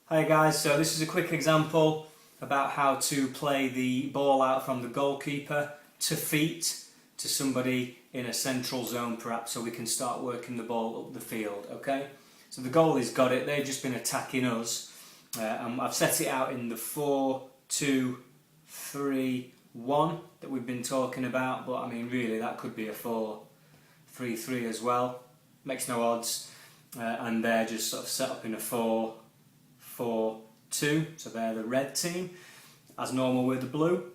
Hi guys, so this is a quick example about how to play the ball out from the goalkeeper to feet to somebody in a central zone perhaps, so we can start working the ball up the field, okay? So the goalie's got it, they've just been attacking us, and I've set it out in the 4-2-3-1 that we've been talking about, but I mean really that could be a 4-3-3 as well, makes no odds, and they're just sort of set up in a 4-4-2, so they're the red team, as normal with the blue.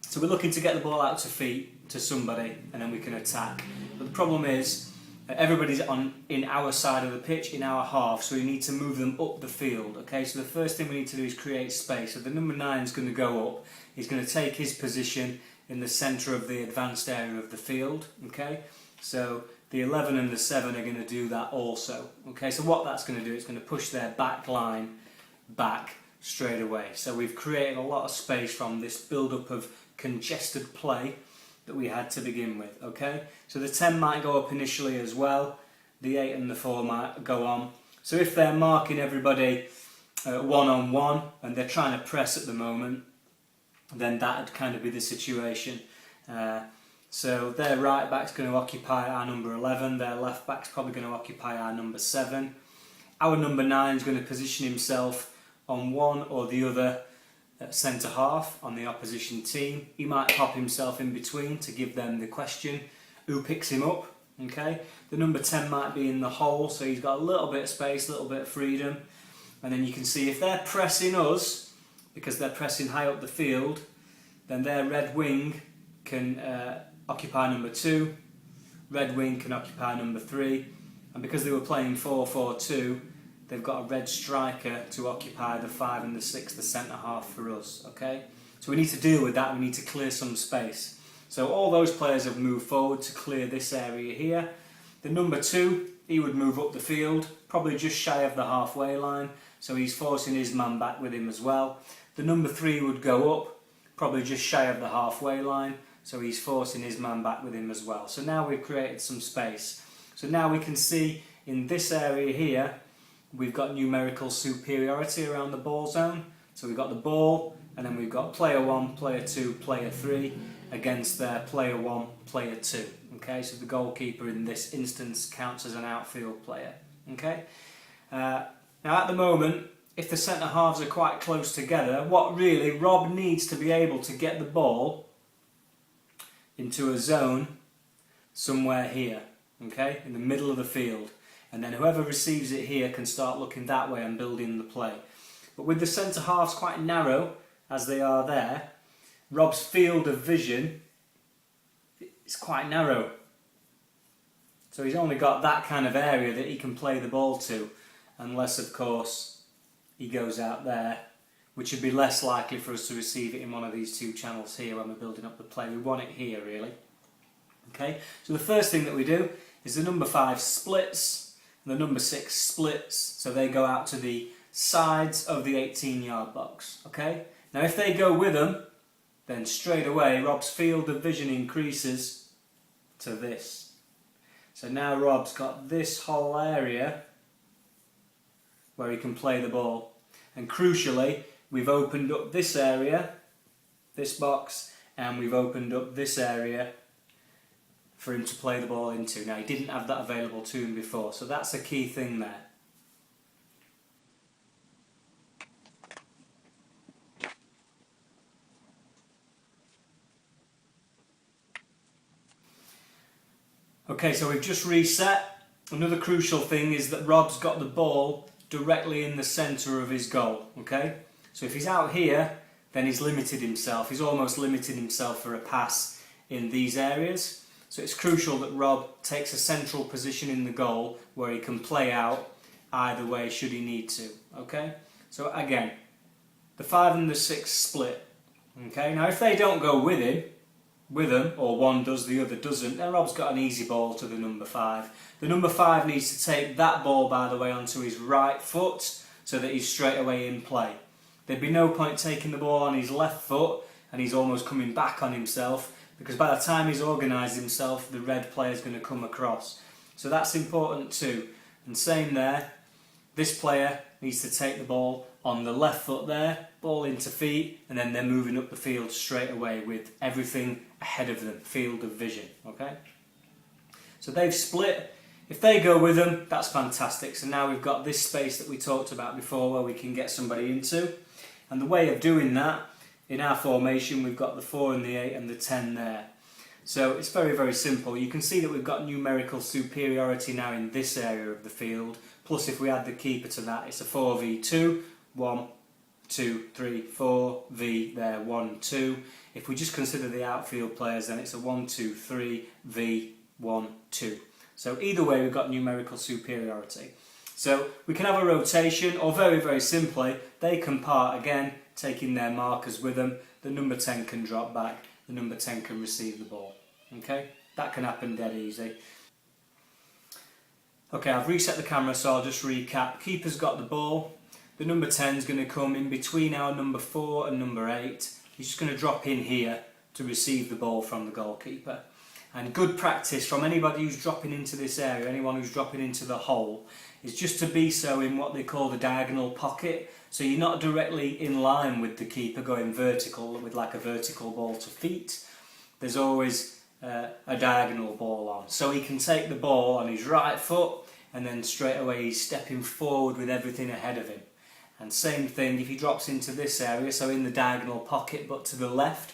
So we're looking to get the ball out to feet to somebody and then we can attack. But the problem is everybody's in our side of the pitch, in our half, so we need to move them up the field. Okay, so the first thing we need to do is create space. So the number 9 is going to go up. He's going to take his position in the centre of the advanced area of the field. Okay, so the 11 and the 7 are going to do that also. Okay, so what that's going to do, it's going to push their back line back straight away. So we've created a lot of space from this build-up of congested play that we had to begin with. Okay, so the 10 might go up initially as well, the 8 and the 4 might go on. So if they're marking everybody one-on-one and they're trying to press at the moment, then that would kind of be the situation. So their right back's going to occupy our number 11, their left back's probably going to occupy our number 7. Our number 9 is going to position himself on one or the other centre half on the opposition team. He might pop himself in between to give them the question, who picks him up? Okay, the number 10 might be in the hole, so he's got a little bit of space, a little bit of freedom. And then you can see if they're pressing us, because they're pressing high up the field, then their red wing can occupy number 2, red wing can occupy number 3, and because they were playing 4-4-2, they've got a red striker to occupy the 5 and the 6, the centre half for us, okay? So we need to deal with that, we need to clear some space. So all those players have moved forward to clear this area here. The number 2, he would move up the field, probably just shy of the halfway line, so he's forcing his man back with him as well. The number 3 would go up, probably just shy of the halfway line, so he's forcing his man back with him as well. So now we've created some space. So now we can see in this area here, we've got numerical superiority around the ball zone. So we've got the ball, and then we've got player 1, player 2, player 3 against their player 1, player 2. Okay, so the goalkeeper in this instance counts as an outfield player. Okay. Now at the moment, if the centre halves are quite close together, what really Rob needs to be able to get the ball into a zone somewhere here, okay, in the middle of the field, and then whoever receives it here can start looking that way and building the play. But with the centre halves quite narrow as they are there, Rob's field of vision is quite narrow, so he's only got that kind of area that he can play the ball to, unless of course he goes out there, which would be less likely for us to receive it in one of these two channels here when we're building up the play. We want it here really. Okay, so the first thing that we do is the number 5 splits and the number 6 splits, so they go out to the sides of the 18-yard box. Okay, now if they go with them, then straight away Rob's field of vision increases to this. So now Rob's got this whole area where he can play the ball, and crucially we've opened up this area, this box, and we've opened up this area for him to play the ball into. Now he didn't have that available to him before, so that's a key thing there. Okay, so we've just reset. Another crucial thing is that Rob's got the ball directly in the centre of his goal, okay? So if he's out here, then he's limited himself. He's almost limited himself for a pass in these areas. So it's crucial that Rob takes a central position in the goal where he can play out either way should he need to, okay? So again, the 5 and the 6 split, okay? Now if they don't go with him, or one does, the other doesn't, then Rob's got an easy ball to the number 5. The number 5 needs to take that ball, by the way, onto his right foot so that he's straight away in play. There'd be no point taking the ball on his left foot and he's almost coming back on himself, because by the time he's organised himself, the red player is going to come across. So that's important too. And same there, this player needs to take the ball on the left foot there, ball into feet, and then they're moving up the field straight away with everything ahead of them, field of vision, okay? So they've split. If they go with them, that's fantastic. So now we've got this space that we talked about before where we can get somebody into. And the way of doing that, in our formation, we've got the 4 and the 8 and the 10 there. So it's very, very simple. You can see that we've got numerical superiority now in this area of the field. Plus, if we add the keeper to that, it's a 4v2. 1, 2, 3, 4, V there, 1, 2. If we just consider the outfield players, then it's a 1, 2, 3, V, 1, 2. So either way, we've got numerical superiority. So we can have a rotation, or very, very simply, they can part again, taking their markers with them. The number 10 can drop back, the number 10 can receive the ball. Okay, that can happen dead easy. Okay, I've reset the camera, so I'll just recap. Keeper's got the ball. The number 10 is going to come in between our number 4 and number 8. He's just going to drop in here to receive the ball from the goalkeeper. And good practice from anybody who's dropping into this area, anyone who's dropping into the hole, is just to be so in what they call the diagonal pocket. So you're not directly in line with the keeper going vertical with like a vertical ball to feet. There's always a diagonal ball on. So he can take the ball on his right foot and then straight away he's stepping forward with everything ahead of him. And same thing if he drops into this area, so in the diagonal pocket but to the left,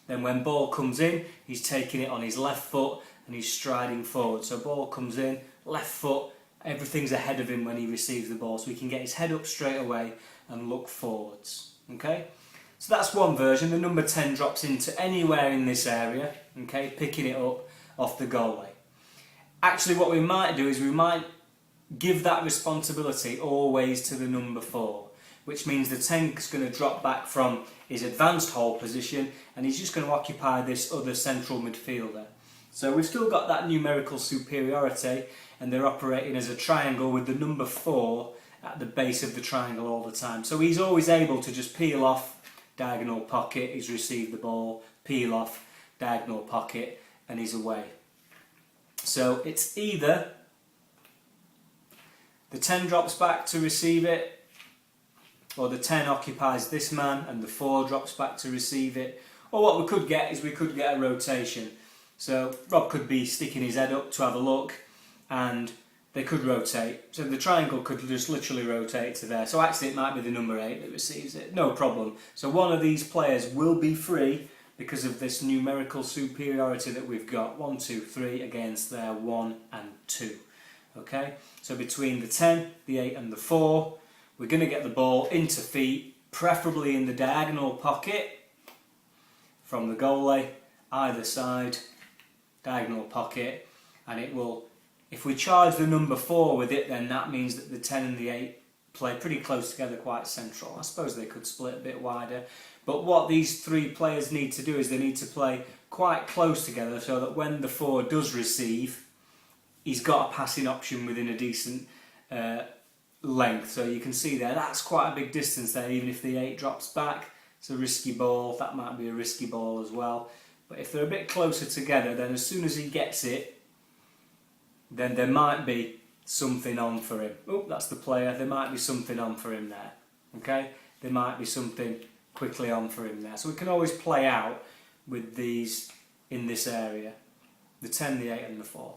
then when ball comes in, he's taking it on his left foot and he's striding forward. So ball comes in, left foot, everything's ahead of him when he receives the ball. So he can get his head up straight away and look forwards. Okay? So that's one version. The number 10 drops into anywhere in this area, okay, picking it up off the goalie. Actually, what we might do is we might give that responsibility always to the number 4. Which means the 10 is going to drop back from his advanced hole position and he's just going to occupy this other central midfielder. So we've still got that numerical superiority and they're operating as a triangle with the number 4 at the base of the triangle all the time. So he's always able to just peel off, diagonal pocket, he's received the ball, peel off, diagonal pocket, and he's away. So it's either the 10 drops back to receive it, or the 10 occupies this man and the 4 drops back to receive it. Or what we could get is we could get a rotation. So Rob could be sticking his head up to have a look and they could rotate. So the triangle could just literally rotate to there. So actually it might be the number 8 that receives it, no problem. So one of these players will be free because of this numerical superiority that we've got. 1, 2, 3 against their 1 and 2. Okay, so between the 10, the 8 and the 4, we're going to get the ball into feet, preferably in the diagonal pocket from the goalie, either side, diagonal pocket, and it will, if we charge the number 4 with it, then that means that the 10 and the 8 play pretty close together, quite central. I suppose they could split a bit wider, but what these 3 players need to do is they need to play quite close together so that when the 4 does receive, he's got a passing option within a decent length. So you can see there, that's quite a big distance there. Even if the 8 drops back, it's a risky ball. That might be a risky ball as well. But if they're a bit closer together, then as soon as he gets it, then there might be something on for him. Oh, that's the player. There might be something on for him there. Okay, there might be something quickly on for him there. So we can always play out with these in this area, the 10, the 8 and the 4.